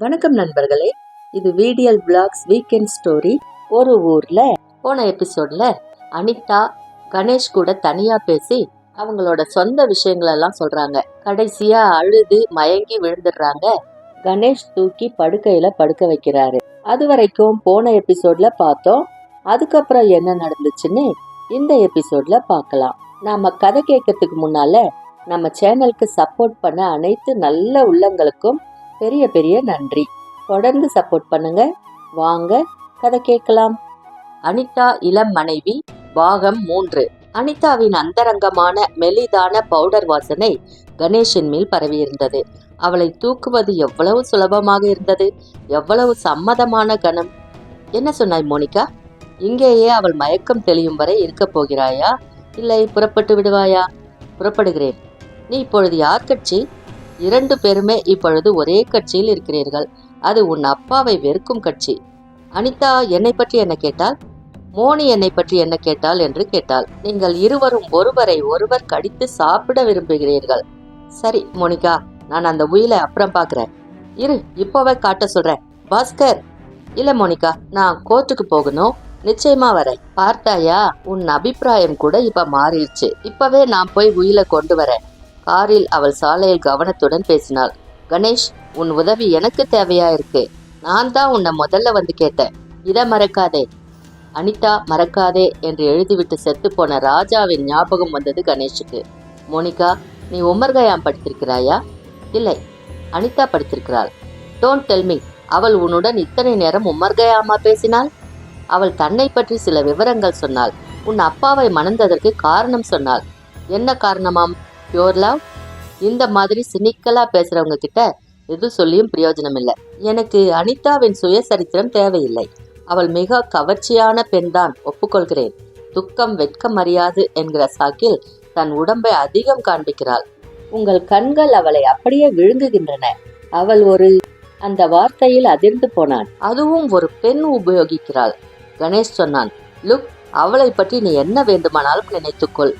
வணக்கம் நண்பர்களே, இது வீடியல் பிளாக்ஸ் வீக்கெண்ட் ஸ்டோரி. ஒரு ஊர்ல போன எபிசோட்ல அனிதா கணேஷ் கூட தனியா பேசி அவங்களோட சொந்த விஷயங்களெல்லாம் சொல்றாங்க. கடைசியா அழுது மயங்கி விழுந்துடுறாங்க. கணேஷ் தூக்கி படுக்கையில படுக்க வைக்கிறாரு. அது வரைக்கும் போன எபிசோட்ல பார்த்தோம். அதுக்கப்புறம் என்ன நடந்துச்சுன்னு இந்த எபிசோட்ல பார்க்கலாம். நாம கதை கேட்கறதுக்கு முன்னால நம்ம சேனலுக்கு சப்போர்ட் பண்ண அனைத்து நல்ல உள்ளங்களுக்கும் பெரிய பெரிய நன்றி. தொடர்ந்து சப்போர்ட் பண்ணுங்க. வாங்க கதை கேட்கலாம். அனிதா இளம் மனைவி பாகம் 3. அனிதாவின் அந்தரங்கமான மெலிதான பவுடர் வாசனை கணேஷின் மேல் பரவியிருந்தது. அவளை தூக்குவது எவ்வளவு சுலபமாக இருந்தது, எவ்வளவு சம்மதமான கணம். என்ன சொன்னாய் மோனிகா? இங்கேயே அவள் மயக்கம் தெளியும் வரை இருக்க போகிறாயா, இல்லை புறப்பட்டு விடுவாயா? புறப்படுகிறேன். நீ இப்பொழுது யார் கட்சி? 2 பேருமே இப்பொழுது ஒரே கட்சியில் இருக்கிறீர்கள். அது உன் அப்பாவை வெறுக்கும் கட்சி. அனிதா என்னை பற்றி என்ன கேட்டால், மோனி என்னை பற்றி என்ன கேட்டால் என்று கேட்டாள். நீங்கள் இருவரும் ஒருவரை ஒருவர் கடித்து சாப்பிட விரும்புகிறீர்கள். சரி மோனிகா, நான் அந்த உயிலை அப்புறம் பார்க்கிறேன். இப்போவே காட்ட சொல்றேன். பாஸ்கர். இல்ல மோனிகா, நான் கோர்ட்டுக்கு போகணும். நிச்சயமா வரேன். பார்த்தாயா, உன் அபிப்பிராயம் கூட இப்ப மாறிடுச்சு. இப்பவே நான் போய் உயிலை கொண்டு வரேன். காரில் அவள் சாலையில் கவனத்துடன் பேசினாள். கணேஷ், உன் உதவி எனக்கு தேவையா இருக்கு. நான் தான் உன்னை முதல்ல வந்து கேட்டேன். இதை மறக்காதே. அனிதா மறக்காதே என்று எழுதிவிட்டு செத்து போன ராஜாவின் ஞாபகம் வந்தது கணேஷுக்கு. மோனிகா, நீ உமர் கயாம் படித்திருக்கிறாயா? இல்லை, அனிதா படித்திருக்கிறாள். Don't tell me. அவள் உன்னுடன் இத்தனை நேரம் உமர் கயாமா பேசினாள்? அவள் தன்னை பற்றி சில விவரங்கள் சொன்னாள். உன் அப்பாவை மணந்ததற்கு காரணம் சொன்னாள். என்ன காரணமாம்? Pure love. இந்த மாதிரி சினிக்கலா பேசுறவங்க கிட்ட எது சொல்லியும் பிரயோஜனம் இல்லை. எனக்கு அனிதாவின் சுயசரித்திரம் தேவையில்லை. அவள் மிக கவர்ச்சியான பெண்தான், ஒப்புக்கொள்கிறேன். துக்கம் வெட்கம் அறியாது என்கிற சாக்கில் தன் உடம்பை அதிகம் காண்பிக்கிறாள். உங்கள் கண்கள் அவளை அப்படியே விழுங்குகின்றன. அவள் ஒரு அந்த வார்த்தையில் அதிர்ந்து போனான். அதுவும் ஒரு பெண் உபயோகிக்கிறாள். கணேஷ் சொன்னான். லுக், அவளை பற்றி நீ என்ன வேண்டுமானாலும் நினைத்துக்கொள்.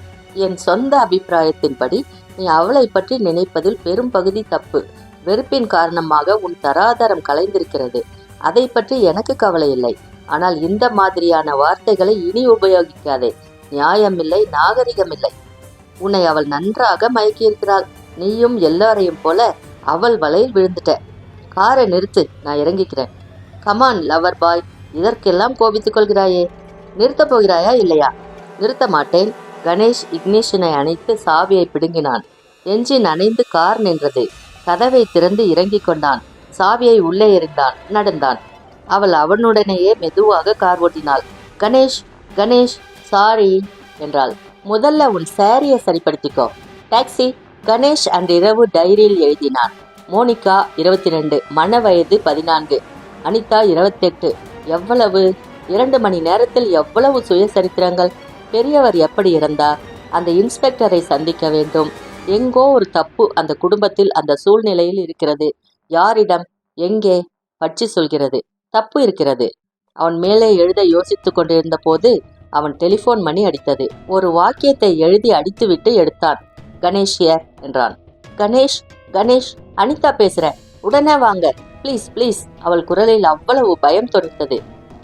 என் சொந்த அபிப்பிராயத்தின்படி நீ அவளை பற்றி நினைப்பதில் பெரும் பகுதி தப்பு. வெறுப்பின் காரணமாக உன் தராதரம் கலைந்திருக்கிறது. அதை பற்றி எனக்கு கவலை இல்லை. ஆனால் இந்த மாதிரியான வார்த்தைகளை இனி உபயோகிக்காதே. நியாயமில்லை, நாகரிகமில்லை. உன்னை அவள் நன்றாக மயக்கியிருக்கிறாள். நீயும் எல்லாரையும் போல அவள் வலையில் விழுந்துட்ட. காரை நிறுத்து, நான் இறங்கிக்கிறேன். கமான் லவர் பாய், இதற்கெல்லாம் கோபித்துக் கொள்கிறாயே. நிறுத்தப் போகிறாயா இல்லையா? நிறுத்த மாட்டேன். கணேஷ் இக்னிஷனை அணைத்து சாவியை பிடுங்கினான். என்ஜின் அணைந்து கார் நின்றது. கதவை திறந்து இறங்கிக் கொண்டான். சாவியை உள்ளே எறிந்தான். நடந்தான். அவள் அவனுடனேயே மெதுவாக கார் ஓட்டினாள். கணேஷ், கணேஷ், சாரி என்றாள். முதல்ல உன் சாரியை சரிப்படுத்திக்கோ. டாக்ஸி. கணேஷ் அன்றிரவு டைரியில் எழுதினான். மோனிகா 22, மன வயது 14, அனிதா 28. எவ்வளவு? 2 மணி நேரத்தில் எவ்வளவு சுயசரித்திரங்கள்! பெரியவர் எப்படி இருந்தார்? அந்த இன்ஸ்பெக்டரை சந்திக்க வேண்டும். எங்கோ ஒரு தப்பு அந்த குடும்பத்தில், அந்த சூழ்நிலையில் இருக்கிறது. யாரிடம், எங்கே? பற்றி சொல்கிறது. தப்பு இருக்கிறது. அவன் மேலே எழுத யோசித்துக் கொண்டிருந்த போது அவன் டெலிபோன் மணி அடித்தது. ஒரு வாக்கியத்தை எழுதி அடித்துவிட்டு எடுத்தான். கணேஷ் ஹியர் என்றான். கணேஷ், கணேஷ், அனிதா பேசுற, உடனே வாங்க ப்ளீஸ் ப்ளீஸ். அவள் குரலில் அவ்வளவு பயம் தொடுத்தது.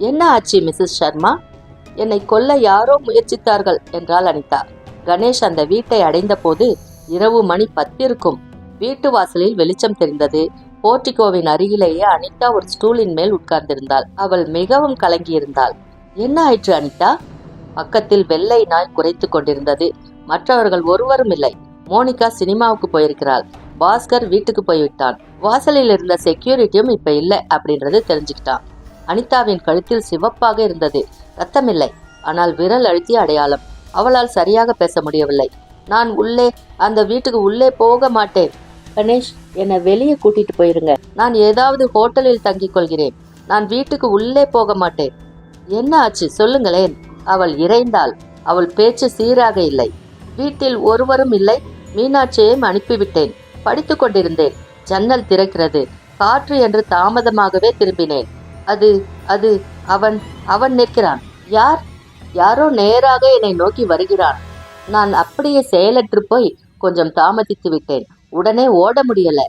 என்ன ஆச்சு மிஸ்ஸஸ் சர்மா? என்னை கொல்ல யாரோ முயற்சித்தார்கள் என்றாள் அனிதா. கணேஷ் அந்த வீட்டை அடைந்த போது இரவு மணி 10 இருக்கும். வீட்டு வாசலில் வெளிச்சம் தெரிந்தது. போர்டிகோவின் அருகிலேயே அனிதா ஒரு ஸ்டூலின் மேல் உட்கார்ந்திருந்தாள். அவள் மிகவும் கலங்கியிருந்தாள். என்ன ஆயிற்று அனிதா? பக்கத்தில் வெள்ளை நாய் குறைத்து கொண்டிருந்தது. மற்றவர்கள் ஒருவரும் இல்லை. மோனிகா சினிமாவுக்கு போயிருக்கிறாள். பாஸ்கர் வீட்டுக்கு போய்விட்டான். வாசலில் இருந்த செக்யூரிட்டியும் இப்ப இல்லை அப்படின்றது தெரிஞ்சுக்கிட்டான். அனிதாவின் கழுத்தில் சிவப்பாக இருந்தது. ரத்தமில்லை, ஆனால் விரல் அழுத்திய அடையாளம். அவளால் சரியாக பேச முடியவில்லை. நான் உள்ளே, அந்த வீட்டுக்கு உள்ளே போக மாட்டேன். கணேஷ், என்னை வெளியே கூட்டிட்டு போயிருங்க. நான் ஏதாவது ஹோட்டலில் தங்கிக் கொள்கிறேன். நான் வீட்டுக்கு உள்ளே போக மாட்டேன். என்ன ஆச்சு சொல்லுங்களேன். அவள் இறைந்தாள். அவள் பேச்சு சீராக இல்லை. வீட்டில் ஒருவரும் இல்லை. மீனாட்சியையும் அனுப்பிவிட்டேன். படித்து கொண்டிருந்தேன். ஜன்னல் திறக்கிறது. காற்று என்று தாமதமாகவே திரும்பினேன். அது அது அவன் அவன் நிற்கிறான். யார்? யாரோ நேராக என்னை நோக்கி வருகிறான். நான் அப்படியே செயலற்று போய் கொஞ்சம் தாமதித்து விட்டேன். உடனே ஓட முடியல.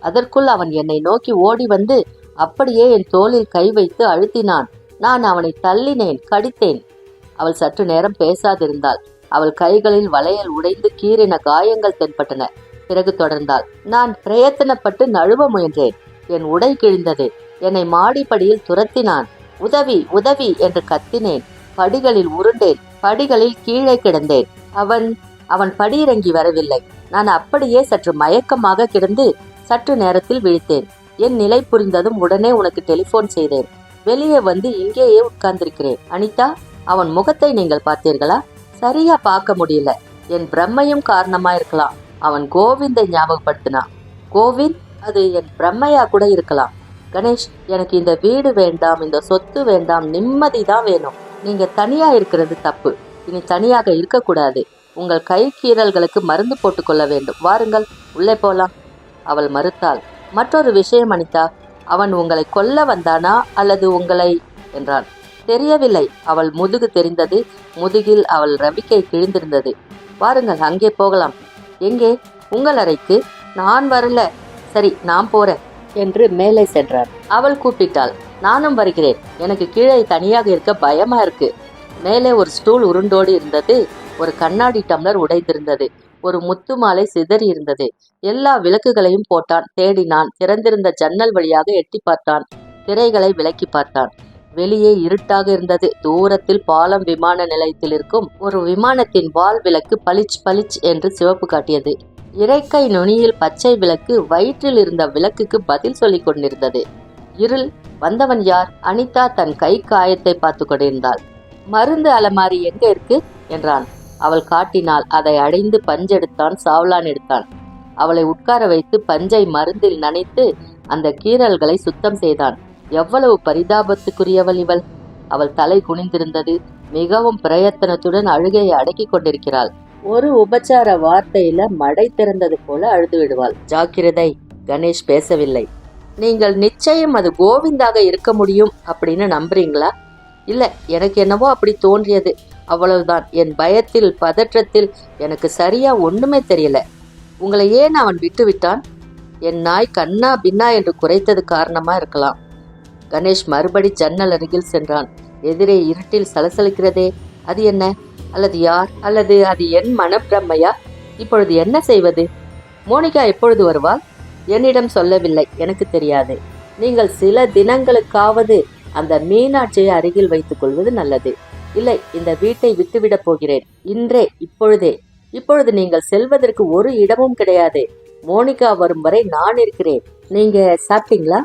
அதற்குள் அவன் என்னை நோக்கி ஓடி வந்து அப்படியே என் தோளில் கை வைத்து அழுத்தினான். நான் அவனை தள்ளினேன், கடித்தேன். அவள் சற்று நேரம் பேசாதிருந்தாள். அவள் கைகளில் வளையல் உடைந்து கீறின காயங்கள் தென்பட்டன. பிறகு தொடர்ந்தாள். நான் பிரயத்தனப்பட்டு நழுவ முயன்றேன். என் உடை கிழிந்தது. என்னை மாடிப்படியில் துரத்தினான். உதவி, உதவி என்று கத்தினேன். படிகளில் உருண்டேன். படிகளில் கீழே கிடந்தேன். அவன் படியிறங்கி வரவில்லை. நான் அப்படியே சற்று மயக்கமாக கிடந்து சற்று நேரத்தில் விழித்தேன். என் நிலை புரிந்ததும் உடனே உனக்கு டெலிபோன் செய்தேன். வெளியே வந்து இங்கேயே உட்கார்ந்திருக்கிறேன். அனிதா, அவன் முகத்தை நீங்கள் பார்த்தீர்களா? சரியா பார்க்க முடியல. என் பிரம்மையும் காரணமா இருக்கலாம். அவன் கோவிந்தை ஞாபகப்படுத்தினான். கோவிந்த், அது என் பிரம்மையா கூட இருக்கலாம். கணேஷ், எனக்கு இந்த வீடு வேண்டாம், இந்த சொத்து வேண்டாம், நிம்மதி தான் வேணும். நீங்க தனியா இருக்கிறது தப்பு. இனி தனியாக இருக்கக்கூடாது. உங்கள் கை கீறல்களுக்கு மருந்து போட்டுக்கொள்ள வேண்டும். வாருங்கள், உள்ளே போலாம். அவள் மறுத்தாள். மற்றொரு விஷயம் அனிதா, அவன் உங்களை கொல்ல வந்தானா அல்லது உங்களை என்றான். தெரியவில்லை. அவள் முதுகு தெரிந்தது. முதுகில் அவள் ரவிக்கை கிழிந்திருந்தது. வாருங்கள், அங்கே போகலாம். எங்கே? உங்கள் அறைக்கு. நான் வரல. சரி, நான் போறேன் என்று மேலே சென்றான். அவள் கூப்பிட்டாள். நானும் வருகிறேன். எனக்கு கீழே தனியாக இருக்க பயமா இருக்கு. மேலே ஒரு ஸ்டூல் உருண்டோடி இருந்தது. ஒரு கண்ணாடி டம்ளர் உடைந்திருந்தது. ஒரு முத்து மாலை சிதறி இருந்தது. எல்லா விளக்குகளையும் போட்டான். தேடினான். திறந்திருந்த ஜன்னல் வழியாக எட்டி பார்த்தான். திரைகளை விலக்கி பார்த்தான். வெளியே இருட்டாக இருந்தது. தூரத்தில் பாலம் விமான நிலையத்தில் இருக்கும் ஒரு விமானத்தின் வால் விளக்கு பளிச் பளிச் என்று சிவப்பு காட்டியது. இறைக்கை நுனியில் பச்சை விளக்கு வயிற்றில் இருந்த விளக்குக்கு பதில் சொல்லிக் கொண்டிருந்தது. இருள். வந்தவன் யார்? அனிதா தன் கை காயத்தை பார்த்து கொண்டிருந்தாள். மருந்து அலமாரி எங்க இருக்கு என்றான். அவள் காட்டினாள். அதை அடைந்து பஞ்செடுத்தான். சாவ்லான் எடுத்தான். அவளை உட்கார வைத்து பஞ்சை மருந்தில் நனைத்து அந்த கீறல்களை சுத்தம் செய்தான். எவ்வளவு பரிதாபத்துக்குரியவள் இவள்! அவள் தலை குனிந்திருந்தது. மிகவும் பிரயத்தனத்துடன் அழுகையை அடக்கி கொண்டிருக்கிறாள். ஒரு உபச்சார வார்த்தையில மடை திறந்தது போல அழுது விடுவாள். ஜாக்கிரதை. கணேஷ் பேசவில்லை. நீங்கள் நிச்சயம் அது கோவிந்தாக இருக்க முடியும் அப்படின்னு நம்புறீங்களா? இல்ல, எனக்கு என்னவோ அப்படி தோன்றியது, அவ்வளவுதான். என் பயத்தில் பதற்றத்தில் எனக்கு சரியா ஒண்ணுமே தெரியல. உங்களை ஏன் அவன் விட்டு விட்டான்? என் நாய் கண்ணா பின்னா என்று குறைத்தது காரணமா இருக்கலாம். கணேஷ் மறுபடி ஜன்னல் அருகில் சென்றான். எதிரே இருட்டில் சலசலிக்கிறதே. அது என்ன? அல்லது யார்? அல்லது அது என் மனப்பிரம்மையா? இப்பொழுது என்ன செய்வது? மோனிகா எப்பொழுது வருவாள்? என்னிடம் சொல்லவில்லை. எனக்கு தெரியாது. நீங்கள் சில தினங்களுக்காவது அந்த மீனாட்சியை அருகில் வைத்துக் கொள்வது நல்லது. இல்லை, இந்த வீட்டை விட்டுவிடப் போகிறேன். இன்றே, இப்பொழுதே. இப்பொழுது நீங்கள் செல்வதற்கு ஒரு இடமும் கிடையாது. மோனிகா வரும் வரை நான் இருக்கிறேன். நீங்க சாப்பிட்டீங்களா?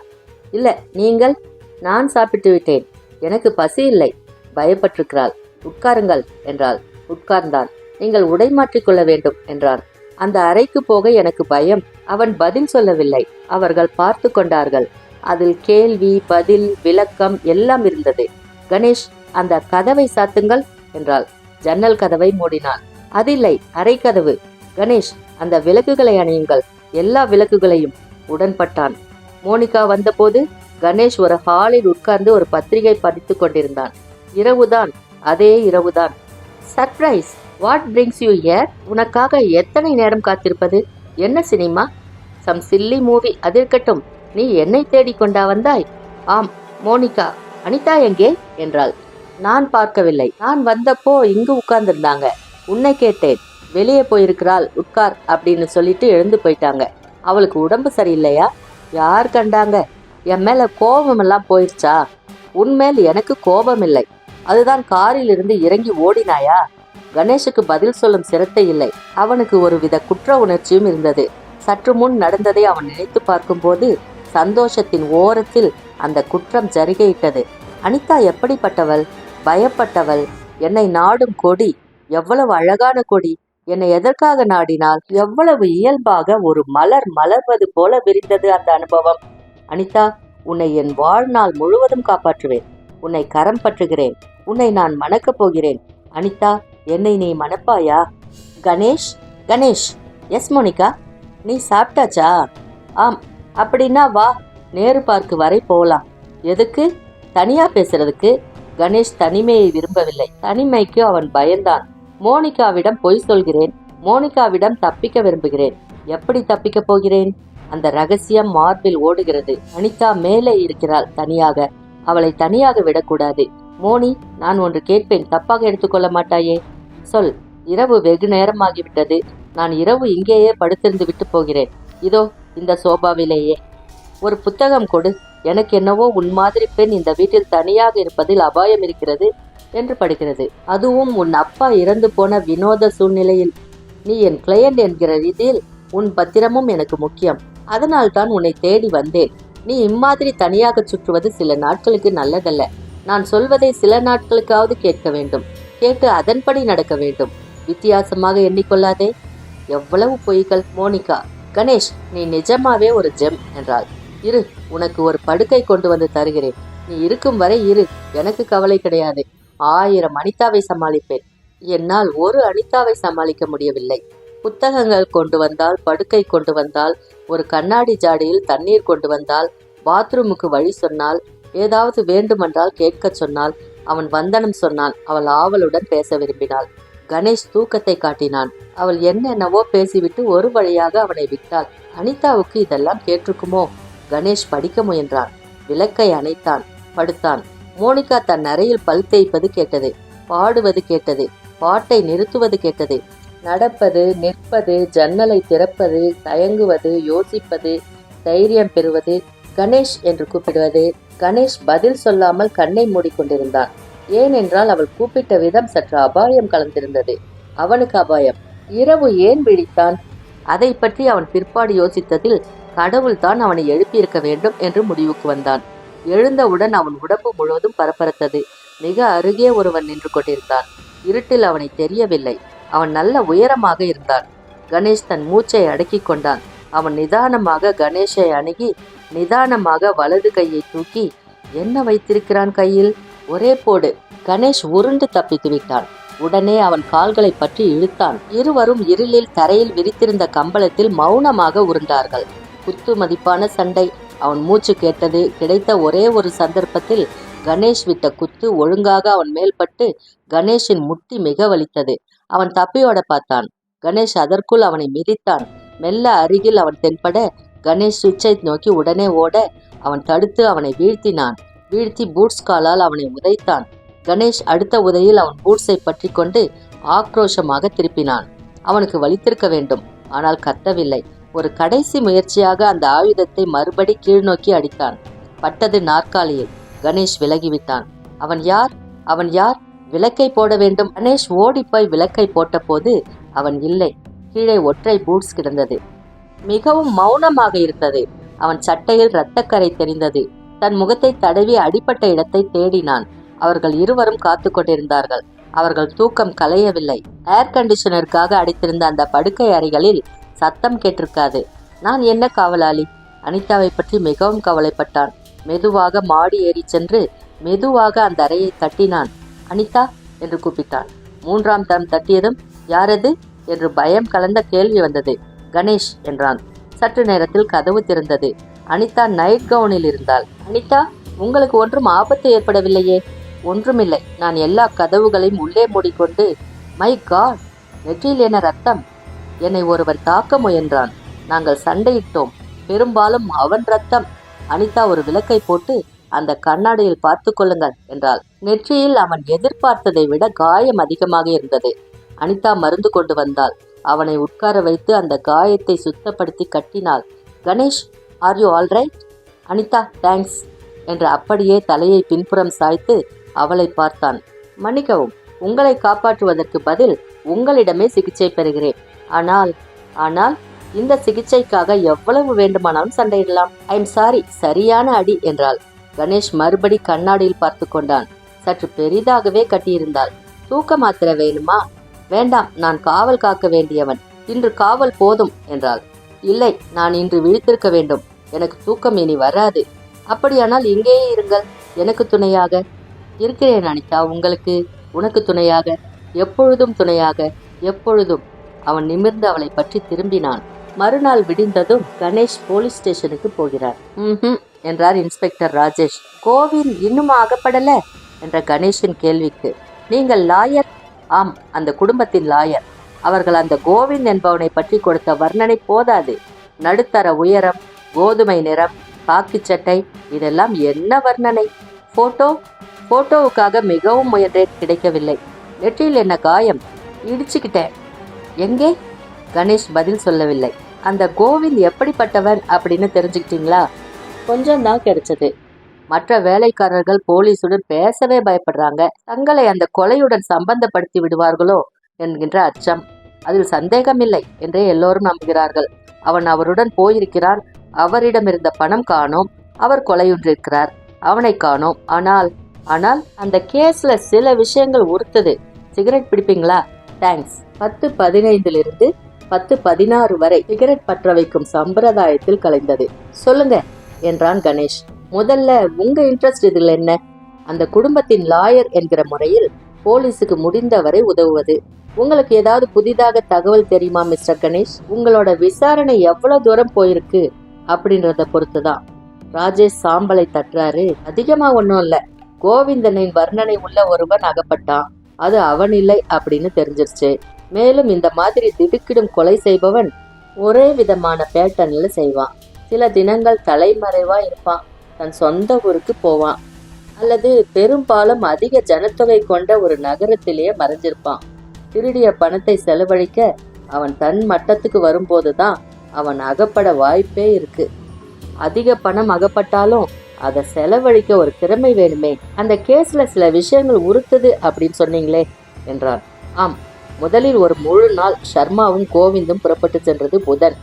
இல்ல. நீங்கள்? நான் சாப்பிட்டு விட்டேன். எனக்கு பசி இல்லை. பயப்பட்டிருக்கிறாள். உட்காருங்கள் என்றாள். உட்கார்ந்தான். நீங்கள் உடை மாற்றிக்கொள்ள வேண்டும் என்றான். அந்த அறைக்கு போக எனக்கு பயம். அவன் பதில் சொல்லவில்லை. அவர்கள் பார்த்து கொண்டார்கள். அதில் கேள்வி, பதில், விளக்கம் எல்லாம் இருந்தது. கணேஷ், அந்த கதவை சாத்துங்கள் என்றாள். ஜன்னல் கதவை மூடினான். அதில்லை, அறை கதவு. கணேஷ், அந்த விளக்குகளை அணையுங்கள். எல்லா விளக்குகளையும். உடன்பட்டான். மோனிகா வந்தபோது கணேஷ் ஒரு ஹாலில் உட்கார்ந்து ஒரு பத்திரிகை படித்து கொண்டிருந்தான். இரவுதான். அதே இரவுதான். Surprise. What brings you here? உனக்காக எத்தனை நேரம் காத்திருப்பது? என்ன சினிமா? Some silly movie. அதிர்கட்டும். நீ என்னை தேடிக்கொண்டா வந்தாய்? ஆம். மோனிகா. அனிதா எங்கே என்றாள். நான் பார்க்கவில்லை. நான் வந்தப்போ இங்கு உட்கார்ந்துருந்தாங்க. உன்னை கேட்டேன். வெளியே போயிருக்கிறாள், உட்கார் அப்படின்னு சொல்லிட்டு எழுந்து போயிட்டாங்க. அவளுக்கு உடம்பு சரியில்லையா? யார் கண்டாங்க? என் மேல கோபம் எல்லாம் போயிடுச்சா? உன்மேல் எனக்கு கோபம் இல்லை. அதுதான் காரில் இருந்து இறங்கி ஓடினாயா? கணேஷுக்கு பதில் சொல்லும் சிரத்தை இல்லை. அவனுக்கு ஒருவித குற்ற உணர்ச்சியும் இருந்தது. சற்று முன் நடந்ததை அவன் நினைத்து பார்க்கும்போது சந்தோஷத்தின் ஓரத்தில் அந்த குற்றம் ஜருகையிட்டது. அனிதா எப்படிப்பட்டவள்? பயப்பட்டவள். என்னை நாடும் கொடி. எவ்வளவு அழகான கொடி! என்னை எதற்காக நாடினாள்? எவ்வளவு இயல்பாக ஒரு மலர் மலர்வது போல விரிந்தது அந்த அனுபவம். அனிதா, உன்னை என் வாழ்நாள் முழுவதும் காப்பாற்றுவேன். உன்னை கரம் பற்றுகிறேன். உன்னை நான் மணக்கப் போகிறேன். அனிதா, என்னை நீ மணப்பாயா? கணேஷ். கணேஷ். Yes Monica. நீ சாப்பிட்டாச்சா? ஆம். அப்படின்னா வா, நேரு பார்க்கு வரை போகலாம். எதுக்கு? தனியா பேசுறதுக்கு. கணேஷ் தனிமையை விரும்பவில்லை. தனிமைக்கு அவன் பயந்தான். மோனிகாவிடம் பொய் சொல்கிறேன். மோனிகாவிடம் தப்பிக்க விரும்புகிறேன். எப்படி தப்பிக்க போகிறேன்? அந்த ரகசியம் மார்பில் ஓடுகிறது. அனிதா மேலே இருக்கிறாள் தனியாக. அவளை தனியாக விடக்கூடாது. மோனி, நான் ஒன்று கேட்பேன், தப்பாக எடுத்துக்கொள்ள மாட்டாயே? சொல். இரவு வெகு நேரமாகிவிட்டது. நான் இரவு இங்கேயே படுத்திருந்து விட்டு போகிறேன். இதோ இந்த சோபாவிலேயே. ஒரு புத்தகம் கொடு. எனக்கு என்னவோ உன் மாதிரி பெண் இந்த வீட்டில் தனியாக இருப்பதில் அபாயம் இருக்கிறது என்று படுகிறது. அதுவும் உன் அப்பா இறந்து போன வினோத சூழ்நிலையில். நீ என் கிளையண்ட் என்கிற ரீதியில் உன் பத்திரமும் எனக்கு முக்கியம். அதனால் தான் உன்னை தேடி வந்தேன். நீ இம்மாதிரி தனியாக சுற்றுவது சில நாட்களுக்கு நல்லதல்ல. நான் சொல்வதை சில நாட்களுக்காவது கேட்க வேண்டும். கேட்டு அதன்படி நடக்க வேண்டும். வித்தியாசமாக எண்ணிக்கொள்ளாதே. எவ்வளவு பொய்கள். மோனிகா. கணேஷ், நீ நிஜமாவே ஒரு ஜெம் என்றாள். இரு, உனக்கு ஒரு படுக்கை கொண்டு வந்து தருகிறேன். நீ இருக்கும் வரை இரு, எனக்கு கவலை கிடையாது. 1000 அனிதாவை சமாளிப்பேன். என்னால் ஒரு அனிதாவை சமாளிக்க முடியவில்லை. புத்தகங்கள் கொண்டு வந்தால், படுக்கை கொண்டு வந்தால், ஒரு கண்ணாடி ஜாடியில் தண்ணீர் கொண்டு வந்தால், பாத்ரூமுக்கு வழி சொன்னால், ஏதாவது வேண்டுமென்றால் கேட்க சொன்னால், அவன் வந்தனம் சொன்னான். அவள் ஆவலுடன் பேச விரும்பினாள். கணேஷ் தூக்கத்தை காட்டினான். அவள் என்னென்னவோ பேசிவிட்டு ஒரு வழியாக அவனை விட்டாள். அனிதாவுக்கு இதெல்லாம் கேட்டிருக்குமோ? கணேஷ் படிக்க முயன்றான். விளக்கை அணைத்தான். படுத்தான். மோனிகா தன் அறையில் பல் தேய்ப்பது கேட்டது. பாடுவது கேட்டது. பாட்டை நிறுத்துவது கேட்டது. நடப்பது, நிற்பது, ஜன்னலை திறப்பது, தயங்குவது, யோசிப்பது, தைரியம் பெறுவது, கணேஷ் என்று கூப்பிடுவது. கணேஷ் பதில் சொல்லாமல் கண்ணை மூடிக்கொண்டிருந்தான். ஏனென்றால் அவள் கூப்பிட்ட விதம் சற்று அபாயம் கலந்திருந்தது. அவனுக்கு அபாயம். இரவு ஏன் விழித்தான்? அதை பற்றி அவன் பிற்பாடு யோசித்ததில் கடவுள் தான் அவனை எழுப்பியிருக்க வேண்டும் என்று முடிவுக்கு வந்தான். எழுந்தவுடன் அவன் உடம்பு முழுவதும் பரபரத்தது. மிக அருகே ஒருவன் நின்று கொண்டிருந்தான். இருட்டில் அவனை தெரியவில்லை. அவன் நல்ல உயரமாக இருந்தான். கணேஷ் தன் மூச்சை அடக்கிக் கொண்டான். அவன் நிதானமாக கணேஷை அணுகி நிதானமாக வலது கையை தூக்கி, என்ன வைத்திருக்கிறான் கையில்? ஒரே போடு. கணேஷ் உருண்டு தப்பித்து விட்டான். உடனே அவன் கால்களை பற்றி இழுத்தான். இருவரும் இருளில் தரையில் விரித்திருந்த கம்பளத்தில் மௌனமாக உருண்டார்கள். குத்து மதிப்பான சண்டை. அவன் மூச்சு கேட்டது. கிடைத்த ஒரே ஒரு சந்தர்ப்பத்தில் கணேஷ் விட்ட குத்து ஒழுங்காக அவன் மேல் பட்டு கணேஷின் முட்டி மிக வலித்தது. அவன் தப்பியோட பார்த்தான். கணேஷ் அதற்குள் அவனை மிதித்தான். மெல்ல அருகில் அவன் தென்பட கணேஷ் சுவிட்சை நோக்கி உடனே ஓட அவன் தடுத்து அவனை வீழ்த்தினான். வீழ்த்தி பூட்ஸ் காலால் அவனை உதைத்தான். கணேஷ் அடுத்த உதையில் அவன் பூட்ஸை பற்றி கொண்டு ஆக்ரோஷமாக திருப்பினான். அவனுக்கு வலித்திருக்க வேண்டும். ஆனால் கத்தவில்லை. ஒரு கடைசி முயற்சியாக அந்த ஆயுதத்தை மறுபடி கீழ்நோக்கி அடித்தான். பட்டது நாற்காலியில். கணேஷ் விலகிவிட்டான். அவன் யார்? அவன் யார்? விளக்கை போட வேண்டும். கணேஷ் ஓடிப்போய் விளக்கை போட்ட போது அவன் இல்லை. கீழே ஒற்றை பூட்ஸ் கிடந்தது. மிகவும் மௌனமாக இருந்தது. அவன் சட்டையில் இரத்தக்கரை தெரிந்தது. தன் முகத்தை தடவி அடிப்பட்ட இடத்தை தேடினான். அவர்கள் இருவரும் காத்து கொண்டிருந்தார்கள். அவர்கள் தூக்கம் கலையவில்லை. ஏர் கண்டிஷனருக்காக அடைத்திருந்த அந்த படுக்கை அறைகளில் சத்தம் கேட்டிருக்காது. நான் என்ன காவலாளி? அனிதாவை பற்றி மிகவும் கவலைப்பட்டான். மெதுவாக மாடி ஏறி சென்று மெதுவாக அந்த அறையை தட்டினான். அனிதா என்று கூப்பிட்டான். 3ஆம் தரம் தட்டியதும் யாரது என்று பயம் கலந்த கேள்வி வந்தது. கணேஷ் என்றான். சற்று நேரத்தில் கதவு திறந்தது. அனிதா நைட் கவுனில் இருந்தாள். அனிதா, உங்களுக்கு ஒன்றும் ஆபத்து ஏற்படவில்லையே? ஒன்றுமில்லை. நான் எல்லா கதவுகளையும் உள்ளே மூடிக்கொண்டு. மை காட், நெற்றியில் என்ன ரத்தம்? என்னை ஒருவன் தாக்க முயன்றான். நாங்கள் சண்டையிட்டோம். பெரும்பாலும் அவன் ரத்தம். அனிதா ஒரு விளக்கை போட்டு அந்த கண்ணாடியில் பார்த்து கொள்ளுங்கள் என்றாள். நெற்றியில் அவன் எதிர்பார்த்ததை விட காயம் அதிகமாக இருந்தது. அனிதா மருந்து கொண்டு வந்தாள். அவனை உட்கார வைத்து அந்த காயத்தை சுத்தப்படுத்தி கட்டினாள். Ganesh, are you all right? Anita, thanks என்று அப்படியே தலையை பின்புறம் சாய்த்து அவளை பார்த்தான். மன்னிக்கவும், உங்களை காப்பாற்றுவதற்கு பதில் உங்களிடமே சிகிச்சை பெறுகிறேன். ஆனால் ஆனால் இந்த சிகிச்சைக்காக எவ்வளவு வேண்டுமானாலும் சண்டையிடலாம். I am sorry. சரியான அடி என்றாள். கணேஷ் மறுபடி கண்ணாடியில் பார்த்து கொண்டான். சற்று பெரிதாகவே கட்டியிருந்தாள். தூக்க மாத்திரை வேணுமா? வேண்டாம், நான் காவல் காக்க வேண்டியவன். இன்று காவல் போதும் என்றாள். இல்லை, நான் இன்று விழித்திருக்க வேண்டும். எனக்கு தூக்கம் இனி வராது. அப்படியானால் இங்கேயே இருங்கள், எனக்கு துணையாக. இருக்கிறேன் அனிதா, உங்களுக்கு, உனக்கு துணையாக, எப்பொழுதும் துணையாக, எப்பொழுதும். அவன் நிமிர்ந்து அவளை பற்றி திரும்பினான். மறுநாள் விடிந்ததும் கணேஷ் போலீஸ் ஸ்டேஷனுக்கு போகிறார். என்றார் இன்ஸ்பெக்டர் ராஜேஷ். கோவிந்த் இன்னும் அகப்படல என்ற கணேஷின் கேள்விக்கு, நீங்கள் லாயர்? ஆம், அந்த குடும்பத்தின் லாயர். அவர்கள் அந்த கோவிந்த் என்பவனை பற்றி கொடுத்த வர்ணனை போதாது. நடுத்தர உயரம், கோதுமை நிறம், காக்கி சட்டை, இதெல்லாம் என்ன வர்ணனை! போட்டோவுக்காக மிகவும் முயன்றேன், கிடைக்கவில்லை. நெற்றியில் என்ன காயம்? இடிச்சுக்கிட்டேன். எங்கே? கணேஷ் பதில் சொல்லவில்லை. அந்த கோவிந்த் எப்படிப்பட்டவன் அப்படின்னு தெரிஞ்சுக்கிட்டீங்களா? கொஞ்சம் தான் கிடைச்சது. மற்ற வேலைக்காரர்கள் போலீசுடன் பேசவே பயப்படுறாங்க. தங்களை அந்த கொலையுடன் சம்பந்தப்படுத்தி விடுவார்களோ என்கின்ற அச்சம். அதில் சந்தேகமில்லை என்றே எல்லோரும் நம்புகிறார்கள். அவன் அவருடன் போயிருக்கிறான். அவரிடம் இருந்த பணம் காணோம். அவர் கொலையுற்றிருக்கிறார். அவனை காணோம். ஆனால் அந்த கேஸ்ல சில விஷயங்கள் உறுத்துது. சிகரெட் பிடிப்பீங்களா? தேங்க்ஸ். 10:15 10:16 வரை சிகரெட் பற்ற வைக்கும் சம்பிரதாயத்தில் கலைந்தது. சொல்லுங்க என்றான் கணேஷ். முதல்ல உங்க இன்ட்ரெஸ்ட் இதில் என்ன? அந்த குடும்பத்தின் லாயர் என்கிற முறையில் போலீஸுக்கு முடிந்தவரை உதவுவது. உங்களுக்கு ஏதாவது புதிதாக தகவல் தெரியுமா மிஸ்டர் கணேஷ்? உங்களோட விசாரணை எவ்வளவு தூரம் போயிருக்கு அப்படின்றத பொறுத்துதான். ராஜேஷ் சாம்பலை தட்டுறாரு. அதிகமா ஒன்றும் இல்லை. கோவிந்தனின் வர்ணனை உள்ள ஒருவன் அகப்பட்டான். அது அவன் இல்லை அப்படின்னு தெரிஞ்சிருச்சு. மேலும் இந்த மாதிரி திடுக்கிடும் கொலை செய்பவன் ஒரே விதமான பேட்டர்ன்ல செய்வான். சில தினங்கள் தலைமறைவா இருப்பான். தன் சொந்த ஊருக்கு போவான். அல்லது பெரும்பாலும் அதிக ஜனத்தொகை கொண்ட ஒரு நகரத்திலேயே மறைஞ்சிருப்பான். திருடிய பணத்தை செலவழிக்க அவன் தன் மட்டத்துக்கு வரும்போதுதான் அவன் அகப்பட வாய்ப்பே இருக்கு. அதிக பணம் அகப்பட்டாலும் அதை செலவழிக்க ஒரு திறமை வேணுமே. அந்த கேஸ்ல சில விஷயங்கள் உறுத்துது அப்படின்னு சொன்னீங்களே என்றான். ஆம், முதலில் ஒரு முழு நாள் சர்மாவும் கோவிந்தும் புறப்பட்டு சென்றது புதன்.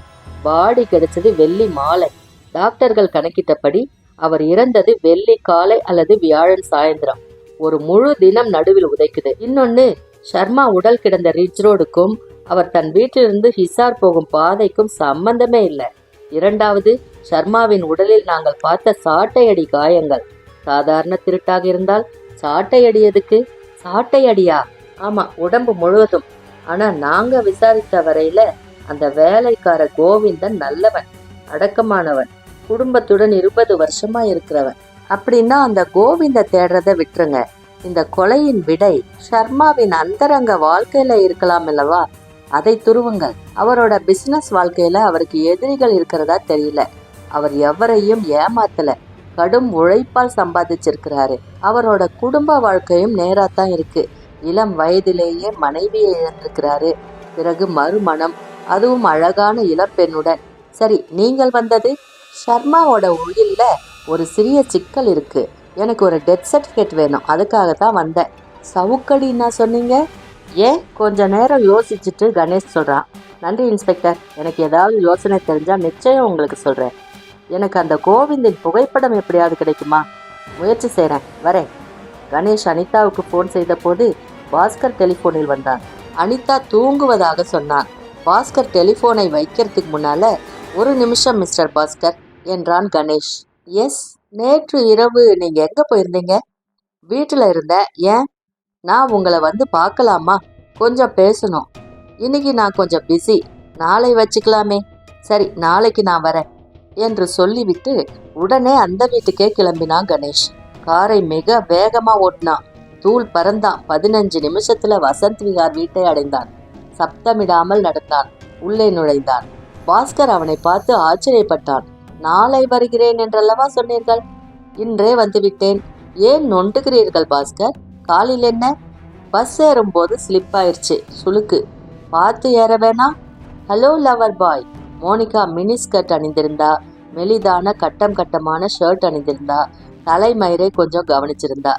பாடி கிடைச்சது வெள்ளி மாலை. டாக்டர்கள் கணக்கிட்டபடி அவர் இறந்தது வெள்ளி காலை அல்லது வியாழன் சாயந்தரம். ஒரு முழு தினம் நடுவில் உதைக்குது. இன்னொன்னு, சர்மா உடல் கிடந்த ரிட்ஜ் ரோடுக்கும் அவர் தன் வீட்டிலிருந்து ஹிசார் போகும் பாதைக்கும் சம்பந்தமே இல்லை. இரண்டாவது, சர்மாவின் உடலில் நாங்கள் பார்த்த சாட்டையடி காயங்கள். சாதாரண திருட்டாக இருந்தால் சாட்டையடி எதுக்கு? சாட்டையடியா? ஆமா, உடம்பு முழுவதும். ஆனா நாங்க விசாரித்த வரையில அந்த வேலைக்கார கோவிந்தன் நல்லவன், அடக்கமானவன், குடும்பத்துடன் 20 வருஷமா இருக்கிறவன். அப்படின்னா அந்த கோவிந்த தேடுறத விட்டுருங்க. இந்த கொலையின் விடை சர்மாவின் அந்தரங்க வாழ்க்கையில இருக்கலாம் அல்லவா? அதை துருவுங்கள். அவரோட பிசினஸ் வாழ்க்கையில அவருக்கு எதிரிகள் இருக்கிறதா தெரியல. அவர் எவரையும் ஏமாத்தல. கடும் உழைப்பால் சம்பாதிச்சிருக்கிறாரு. அவரோட குடும்ப வாழ்க்கையும் நேராத்தான் இருக்கு. இளம் வயதிலேயே மனைவியை இழந்திருக்கிறாரு. பிறகு மறுமணம், அதுவும் அழகான இளம்பெண்ணுடன். சரி, நீங்கள் வந்தது? சர்மாவோட உயில்ல ஒரு சிறிய சிக்கல் இருக்கு. எனக்கு ஒரு டெத் சர்டிஃபிகேட் வேணும். அதுக்காகத்தான் வந்தேன். சவுக்கடின்னா சொன்னீங்க? ஏன்? கொஞ்ச நேரம் யோசிச்சுட்டு கணேஷ் சொல்றான். நன்றி இன்ஸ்பெக்டர். எனக்கு ஏதாவது யோசனை தெரிஞ்சா நிச்சயம் உங்களுக்கு சொல்றேன். எனக்கு அந்த கோவிந்தின் புகைப்படம் எப்படியாவது கிடைக்குமா? முயற்சி செய்கிறேன், வரேன். கணேஷ் அனிதாவுக்கு ஃபோன் செய்த போது பாஸ்கர் டெலிஃபோனில் வந்தான். அனிதா தூங்குவதாக சொன்னான். பாஸ்கர் டெலிஃபோனை வைக்கிறதுக்கு முன்னால, ஒரு நிமிஷம் மிஸ்டர் பாஸ்கர் என்றான் கணேஷ். எஸ், நேற்று இரவு நீங்க எங்க போயிருந்தீங்க? வீட்டில் இருந்த. ஏன்? நான் உங்களை வந்து பார்க்கலாமா? கொஞ்சம் பேசணும். இன்னைக்கு நான் கொஞ்சம் பிஸி. நாளை வச்சுக்கலாமே. சரி, நாளைக்கு நான் வரேன் என்று சொல்லிவிட்டு உடனே அந்த வீட்டுக்கே கிளம்பினான் கணேஷ். காரை மிக வேகமா ஓட்டினான். தூள் பறந்தான். 15 நிமிஷத்துல வசந்த் விகார் வீட்டை அடைந்தான். சப்தமிடாமல் நடந்தான். உள்ளே நுழைந்தான். பாஸ்கர் அவனை பார்த்து ஆச்சரியப்பட்டான். நாளை வருகிறேன் என்றல்லவா சொன்னீர்கள்? இன்றே வந்துவிட்டேன். ஏன் நொண்டுகிறீர்கள் பாஸ்கர்? காலில் என்ன? பஸ் ஏறும்போது ஸ்லிப் ஆயிடுச்சு, சுளுக்கு. பார்த்து ஏற வேணா? Hello lover boy. Monica mini skirt அணிந்திருந்தா. மெலிதான கட்டமான ஷர்ட் அணிந்திருந்தா. தலைமயிரை கொஞ்சம் கவனிச்சிருந்தா.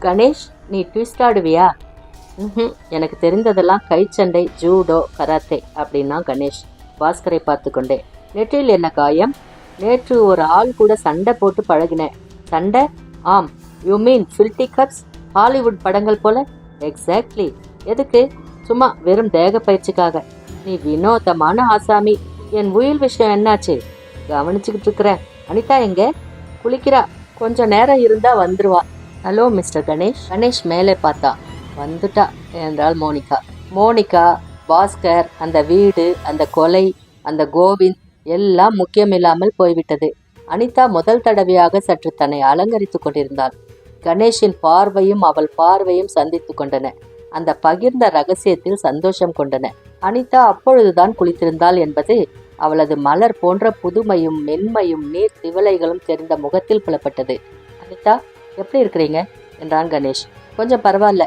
கணேஷ், நீ ட்விஸ்ட் ஆடுவியா? எனக்கு தெரிந்ததெல்லாம் கைச்சண்டை, ஜூடோ, கராத்தே அப்படின்னா கணேஷ் பாஸ்கரை பார்த்து கொண்டே. நெற்றியில் என்ன காயம்? நேற்று ஒரு ஆள் கூட சண்டை போட்டு பழகினேன். சண்டை? ஆம். You mean filthy cups? Hollywood படங்கள் போல? எக்ஸாக்ட்லி. எதுக்கு? சும்மா வெறும் தேக பயிற்சிக்காக. நீ வினோதமான ஆசாமி. என் உயில் விஷயம் என்னாச்சு? கவனிச்சுக்கிட்டு இருக்கிற. அனிதா எங்க? குளிக்கிறா. கொஞ்சம் நேரம் இருந்தா வந்துருவா. Hello mister Ganesh. கணேஷ் மேலே பார்த்தா. வந்துட்டா என்றாள் மோனிகா. மோனிகா, பாஸ்கர், அந்த வீடு, அந்த கொலை, அந்த கோவிந்த் எல்லாம் முக்கியமில்லாமல் போய்விட்டது. அனிதா முதல் தடவையாக சற்று தன்னை அலங்கரித்து கொண்டிருந்தாள். கணேஷின் பார்வையும் அவள் பார்வையும் சந்தித்து கொண்டன. அந்த பகிர்ந்த ரகசியத்தில் சந்தோஷம் கொண்டன. அனிதா அப்பொழுதுதான் குளித்திருந்தாள் என்பது அவளது மலர் போன்ற புதுமையும் மென்மையும் நீர் திவலைகளும் தெரிந்த முகத்தில் புலப்பட்டது. அனிதா, எப்படி இருக்கிறீங்க என்றான் கணேஷ். கொஞ்சம் பரவாயில்ல.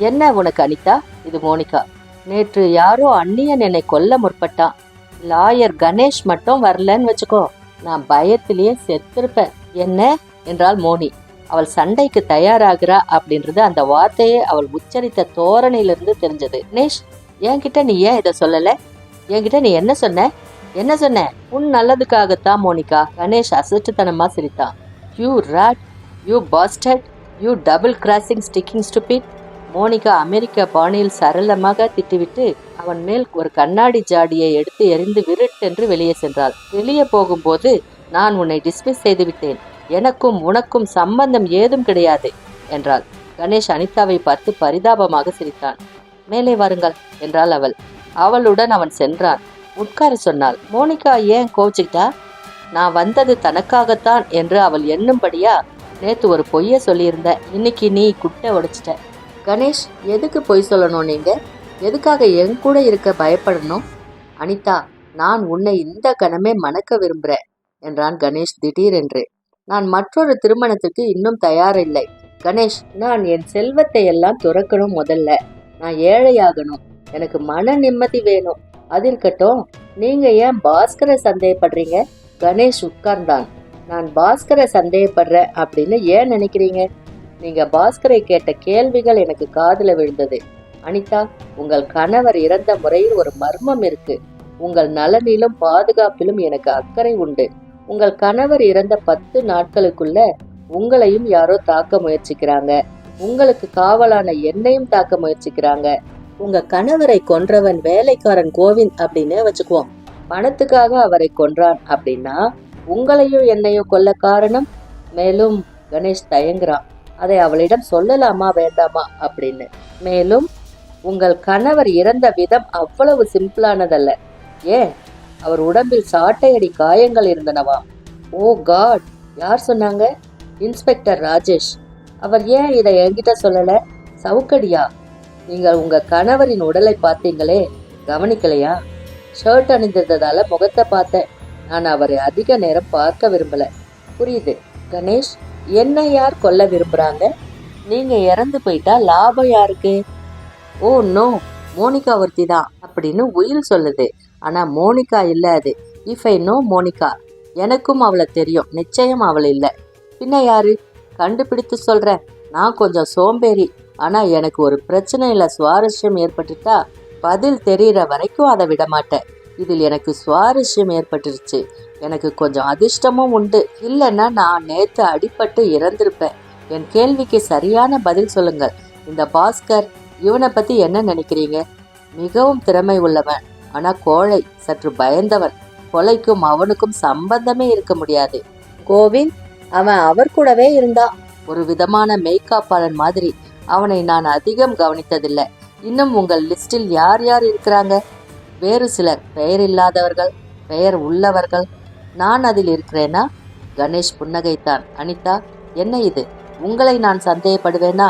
என்ன உனக்கு அனிதா? இது மோனிகா. நேற்று யாரோ அந்நியன் என்னை கொல்ல முற்பட்டான். லாயர் கணேஷ் மட்டும் வரலன்னு வச்சுக்கோ, நான் பயத்திலேயே செத்திருப்பேன். என்ன என்றாள் மோனி. அவள் சண்டைக்கு தயாராகிறா அப்படின்றது அந்த வார்த்தையே அவள் உச்சரித்த தோரணையிலிருந்து தெரிஞ்சது. கணேஷ், என்கிட்ட நீ ஏன் இதை சொல்லல? என்கிட்ட நீ என்ன சொன்ன? உன் நல்லதுக்காகத்தான் மோனிகா. கணேஷ் அசட்டுத்தனமா சிரித்தான். You rat, you bastard, you double crossing sticking stupid. Monica அமெரிக்க பாணியில் சரளமாக திட்டிவிட்டு அவன் மேல் ஒரு கண்ணாடி ஜாடியை எடுத்து எறிந்து விருட்டென்று வெளியே சென்றாள். வெளியே போகும்போது, நான் உன்னை டிஸ்மிஸ் செய்து விட்டேன், எனக்கும் உனக்கும் சம்பந்தம் ஏதும் கிடையாது என்றாள். கணேஷ் அனிதாவை பார்த்து பரிதாபமாக சிரித்தான். மேலே வாருங்கள் என்றாள் அவள். அவளுடன் அவன் சென்றான். உட்கார சொன்னாள். மோனிகா ஏன் கோச்சிக்கிட்டா? நான் வந்தது தனக்காகத்தான் என்று அவள் எண்ணும்படியா நேத்து ஒரு பொய்ய சொல்லியிருந்த. இன்னைக்கு நீ குட்டை உடைச்சிட்ட. கணேஷ், எதுக்கு பொய் சொல்லணும்? நீங்க எதுக்காக என் கூட இருக்க பயப்படணும்? அனிதா, நான் உன்னை இந்த கணமே மணக்க விரும்புகிறேன் என்றான் கணேஷ் திடீரென்று. நான் மற்றொரு திருமணத்துக்கு இன்னும் தயாரில்லை கணேஷ். நான் என் செல்வத்தை எல்லாம் துறக்கணும். முதல்ல நான் ஏழையாகணும். எனக்கு மன நிம்மதி வேணும். அது இருக்கட்டும், நீங்க ஏன் பாஸ்கரை சந்தேகப்படுறீங்க? கணேஷ் உட்கார்ந்தான். நான் பாஸ்கரை சந்தேகப்படுறேன் அப்படின்னு ஏன் நினைக்கிறீங்க? நீங்க பாஸ்கரை கேட்ட கேள்விகள் எனக்கு காதுல விழுந்தது. அனிதா, உங்கள் கணவர் இறந்த முறையில் ஒரு மர்மம் இருக்கு. உங்கள் நலனிலும் பாதுகாப்பிலும் எனக்கு அக்கறை உண்டு. உங்கள் கணவர் இறந்த 10 நாட்களுக்குள்ள உங்களையும் யாரோ தாக்க முயற்சிக்கிறாங்க. உங்களுக்கு காவலான என்னையும் தாக்க முயற்சிக்கிறாங்க. உங்க கணவரை கொன்றவன் வேலைக்காரன் கோவிந்த் அப்படின்னு வச்சுக்குவோம். பணத்துக்காக அவரை கொன்றான் அப்படின்னா உங்களையும் என்னையும் கொல்ல காரணம். மேலும் கணேஷ் தயங்குறான். அதை அவளிடம் சொல்லலாமா வேண்டாமா அப்படின்னு. மேலும் உங்கள் கணவர் இறந்த விதம் அவ்வளவு சிம்பிளானதல்ல. ஏன், அவர் உடம்பில் சாட்டையடி காயங்கள் இருந்தனவா? ஓ காட், யார் சொன்னாங்க? இன்ஸ்பெக்டர் ராஜேஷ். அவர் ஏன் இதை என்கிட்ட சொல்லல? சவுக்கடியா? நீங்கள் உங்க கணவரின் உடலை பார்த்தீங்களே, கவனிக்கலையா? ஷர்ட் அணிந்திருந்ததால முகத்தை பார்த்தேன். நான் அவரை அதிக நேரம் பார்க்க விரும்பல. புரியுது கணேஷ், என்ன யார் கொல்ல விரும்புறாங்க? நீங்க இறந்து போயிட்டா லாபம் யாருக்கு? ஓ நோ, மோனிகா ஒருத்தி தான் அப்படின்னு உயில் சொல்லுது. ஆனா மோனிகா இல்ல அது. இஃப் ஐ நோ மோனிகா, எனக்கும் அவளை தெரியும். நிச்சயம் அவள் இல்லை. பின்ன யாரு? கண்டுபிடித்து சொல்றேன். நான் கொஞ்சம் சோம்பேறி. ஆனா எனக்கு ஒரு பிரச்சனையில சுவாரஸ்யம் ஏற்பட்டுட்டா பதில் தெரிகிற வரைக்கும் அதை விட மாட்டேன். இதில் எனக்கு சுவாரஸ்யம் ஏற்பட்டுருச்சு. எனக்கு கொஞ்சம் அதிர்ஷ்டமும் உண்டு. இல்லைன்னா நான் நேற்று அடிபட்டு இறந்திருப்பேன். என் கேள்விக்கு சரியான பதில் சொல்லுங்கள். இந்த பாஸ்கர், இவனை பத்தி என்ன நினைக்கிறீங்க? மிகவும் திறமை உள்ளவன், ஆனா கோழை, சற்று பயந்தவன். கொலைக்கும் அவனுக்கும் சம்பந்தமே இருக்க முடியாது. கோவிந்த், அவன் அவர் கூடவே இருந்தான். ஒரு விதமான மெய்காப்பாளன் மாதிரி. அவனை நான் அதிகம் கவனித்ததில்லை. இன்னும் உங்கள் லிஸ்டில் யார் யார் இருக்கிறாங்க? வேறு சிலர், பெயர் இல்லாதவர்கள், பெயர் உள்ளவர்கள். நான் அதில் இருக்கிறேனா? கணேஷ் புன்னகைத்தான். அனிதா, என்ன இது? உங்களை நான் சந்தேகப்படுவேனா?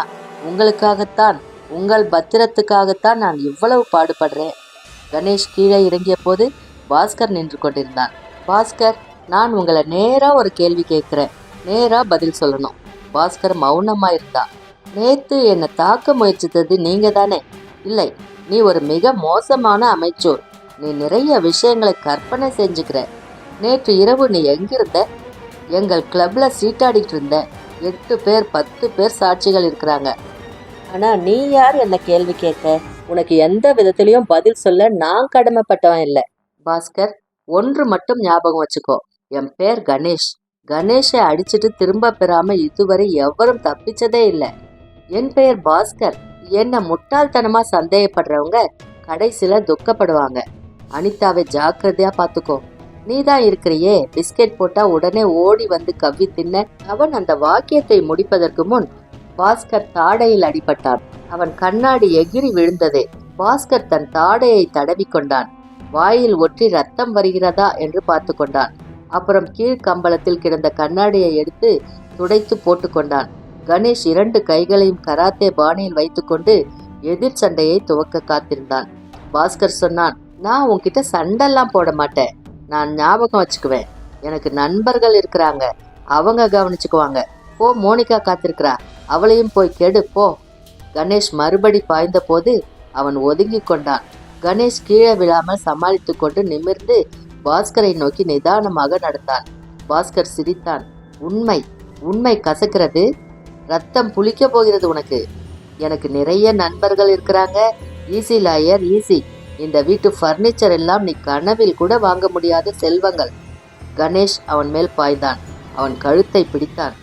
உங்களுக்காகத்தான், உங்கள் பத்திரத்துக்காகத்தான் நான் இவ்வளவு பாடுபடுறேன். கணேஷ் கீழே இறங்கிய போது பாஸ்கர் நின்று கொண்டிருந்தான். பாஸ்கர், நான் உங்களை நேரா ஒரு கேள்வி கேட்கிறேன். நேரா பதில் சொல்லணும். பாஸ்கர் மௌனமா இருந்தான். நேத்து என்னை தாக்க முயற்சித்தது நீங்க தானே? இல்லை, நீ ஒரு மிக மோசமான அமைச்சோர். நீ நிறைய விஷயங்களை கற்பனை செஞ்சுக்கிற. நேற்று இரவு நீ எங்கிருந்த? எங்கள் கிளப்ல சீட்டாடிட்டு இருந்த. 8 பேர் 10 பேர் சாட்சிகள் இருக்கிறாங்க. ஆனா நீ யார் என்ன கேள்வி கேட்க? உனக்கு எந்த விதத்திலையும் பதில் சொல்ல நான் கடமைப்பட்டவன் இல்லை. பாஸ்கர், ஒன்று மட்டும் ஞாபகம் வச்சுக்கோ. என் பேர் கணேஷ். கணேஷை அடிச்சுட்டு திரும்ப பெறாம இதுவரை எவரும் தப்பிச்சதே இல்லை. என் பெயர் பாஸ்கர். என்ன முட்டாள்தனமா சந்தேகப்படுறவங்க கடைசியில துக்கப்படுவாங்க. அனிதாவை ஜாக்கிரதையா பாத்துக்கோ. நீதான் இருக்கிறியே, பிஸ்கெட் போட்டா உடனே ஓடி வந்து கவ்வி தின்ன. அவன் அந்த வாக்கியத்தை முடிப்பதற்கு முன் பாஸ்கர் தாடையில் அடிபட்டான். அவன் கண்ணாடி எகிரி விழுந்தது. பாஸ்கர் தன் தாடையை தடவி கொண்டான். வாயில் ஒற்றி ரத்தம் வருகிறதா என்று பார்த்து கொண்டான். அப்புறம் கீழ்கம்பளத்தில் கிடந்த கண்ணாடியை எடுத்து துடைத்து போட்டு கொண்டான். கணேஷ் 2 கைகளையும் கராத்தே பாணியில் வைத்துக்கொண்டு எதிர் சண்டையை துவக்க காத்திருந்தான். பாஸ்கர் சொன்னான், நான் உன்கிட்ட சண்டெல்லாம் போட மாட்டேன். நான் ஞாபகம் வச்சுக்குவேன். எனக்கு நண்பர்கள் இருக்கிறாங்க, அவங்க கவனிச்சுக்குவாங்க. போ, மோனிகா காத்திருக்கிறா, அவளையும் போய் கெடு போ. கணேஷ் மறுபடி பாய்ந்த போது அவன் ஒதுங்கி கொண்டான். கணேஷ் கீழே விழாமல் சமாளித்து கொண்டு நிமிர்ந்து பாஸ்கரை நோக்கி நிதானமாக நடந்தான். பாஸ்கர் சிரித்தான். உண்மை உண்மை கசக்கிறது, ரத்தம் புளிக்க போகிறது உனக்கு. எனக்கு நிறைய நண்பர்கள் இருக்கிறாங்க. Easy lawyer easy. இந்த வீட்டு ஃபர்னிச்சர் எல்லாம் நீ கனவில் கூட வாங்க முடியாத செல்வங்கள். கணேஷ் அவன் மேல் பாய்ந்தான். அவன் கழுத்தை பிடித்தான்.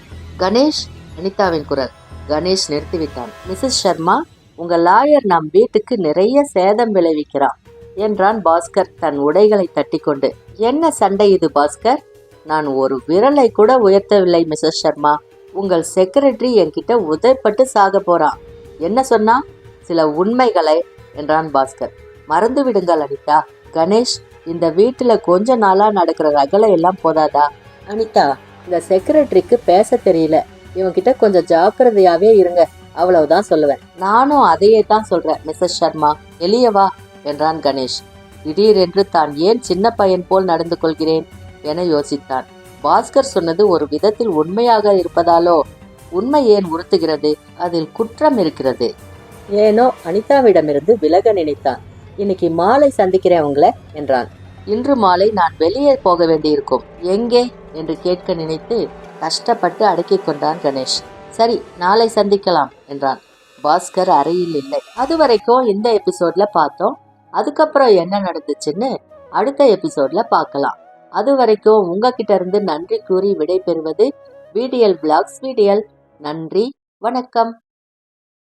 கணேஷ், அனிதாவின் குரல். கணேஷ் நிறுத்திவிட்டான். மிஸ்ஸஸ் சர்மா, உங்க லாயர் நம் வீட்டுக்கு நிறைய சேதம் விளைவிக்கிறான் என்றான் பாஸ்கர் தன் உடைகளை தட்டி கொண்டு. என்ன சண்டை இது பாஸ்கர்? நான் ஒரு விரலை கூட உயர்த்தவில்லை மிஸ்ஸஸ் சர்மா. உங்கள் செக்ரட்டரி என்கிட்ட உதைப்பட்டு சாக போறான். என்ன சொன்னா? சில உண்மைகளை என்றான் பாஸ்கர். மறந்து விடுங்கள் அனிதா. கணேஷ், இந்த வீட்டுல கொஞ்ச நாளா நடக்கிற ரகலை எல்லாம் போதாதா? அனிதா, இந்த செக்ரட்டரிக்கு பேச தெரியல. இவன்கிட்ட கொஞ்சம் ஜாக்கிரதையாவே இருங்க, அவ்வளவுதான் சொல்லுவேன். நானும் அதையே தான் சொல்றேன் மிஸ்ஸஸ் சர்மா. வெளியே வா என்றான் கணேஷ். திடீரென்று தான் ஏன் சின்ன பையன் போல் நடந்து கொள்கிறேன் என யோசித்தான். பாஸ்கர் சொன்னது ஒரு விதத்தில் உண்மையாக இருப்பதாலோ? உண்மை ஏன் உறுத்துகிறது? அதில் குற்றம் இருக்கிறது. ஏனோ அனிதாவிடமிருந்து விலக நினைத்தான். இன்னைக்கு மாலை சந்திக்கிறேன் உங்களை என்றான். இன்று மாலை நான் வெளியே போக வேண்டியிருக்கும். எங்கே என்று கேட்க நினைத்து கஷ்டப்பட்டு அடக்கிக் கொண்டான் கணேஷ். சரி, நாளை சந்திக்கலாம் என்றான். பாஸ்கர் அறையில் இல்லை. அது வரைக்கும் இந்த எபிசோட்ல பார்த்தோம். அதுக்கப்புறம் என்ன நடந்துச்சுன்னு அடுத்த எபிசோட்ல பார்க்கலாம். அது வரைக்கும் உங்ககிட்ட இருந்து நன்றி கூறி விடை பெறுவது VDL Vlogs. நன்றி, வணக்கம்.